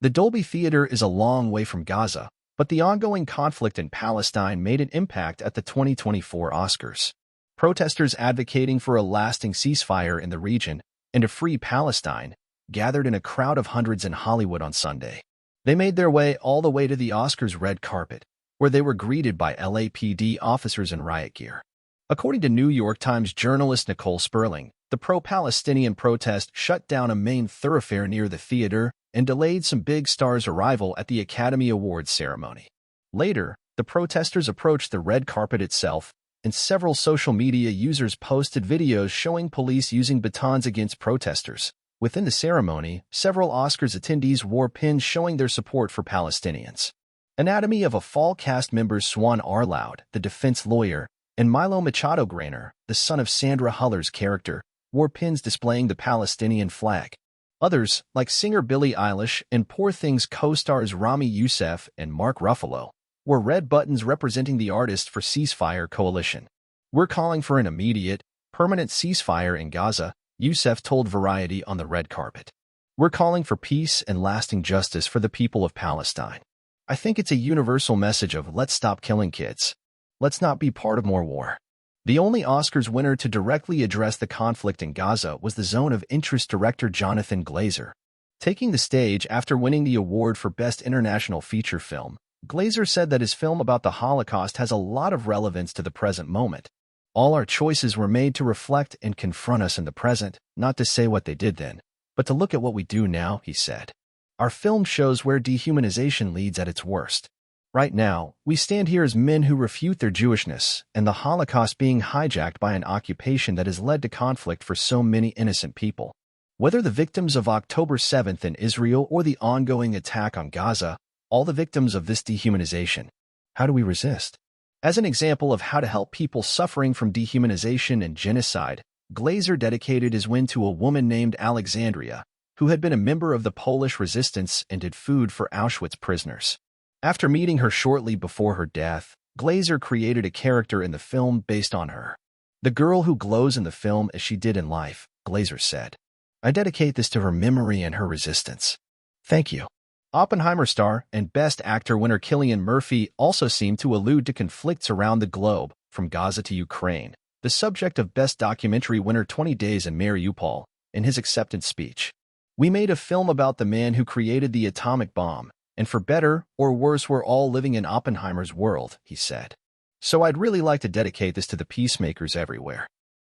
The Dolby Theater is a long way from Gaza, but the ongoing conflict in Palestine made an impact at the 2024 Oscars. Protesters advocating for a lasting ceasefire in the region and a free Palestine gathered in a crowd of hundreds in Hollywood on Sunday. They made their way all the way to the Oscars red carpet, where they were greeted by LAPD officers in riot gear. According to New York Times journalist Nicole Sperling, the pro-Palestinian protest shut down a main thoroughfare near the theater and delayed some big stars' arrival at the Academy Awards ceremony. Later, the protesters approached the red carpet itself, and several social media users posted videos showing police using batons against protesters. Within the ceremony, several Oscars attendees wore pins showing their support for Palestinians. Anatomy of a Fall cast members Swan Arloud, the defense lawyer, and Milo Machado Graner, the son of Sandra Huller's character, wore pins displaying the Palestinian flag. Others, like singer Billie Eilish and Poor Things co-stars Rami Youssef and Mark Ruffalo, wore red buttons representing the Artists for Ceasefire coalition. "We're calling for an immediate, permanent ceasefire in Gaza," Youssef told Variety on the red carpet. "We're calling for peace and lasting justice for the people of Palestine. I think it's a universal message of let's stop killing kids. Let's not be part of more war." The only Oscars winner to directly address the conflict in Gaza was the Zone of Interest director Jonathan Glazer. Taking the stage after winning the award for Best International Feature Film, Glazer said that his film about the Holocaust has a lot of relevance to the present moment. "All our choices were made to reflect and confront us in the present, not to say what they did then, but to look at what we do now," he said. "Our film shows where dehumanization leads at its worst. Right now, we stand here as men who refute their Jewishness and the Holocaust being hijacked by an occupation that has led to conflict for so many innocent people. Whether the victims of October 7th in Israel or the ongoing attack on Gaza, all the victims of this dehumanization. How do we resist?" As an example of how to help people suffering from dehumanization and genocide, Glazer dedicated his win to a woman named Alexandria, who had been a member of the Polish resistance and did food for Auschwitz prisoners. After meeting her shortly before her death, Glazer created a character in the film based on her. "The girl who glows in the film as she did in life," Glazer said. "I dedicate this to her memory and her resistance. Thank you." Oppenheimer star and Best Actor winner Cillian Murphy also seemed to allude to conflicts around the globe, from Gaza to Ukraine, the subject of Best Documentary winner 20 Days in Mariupol, in his acceptance speech. "We made a film about the man who created the atomic bomb, and for better or worse we're all living in Oppenheimer's world," he said. "So I'd really like to dedicate this to the peacemakers everywhere."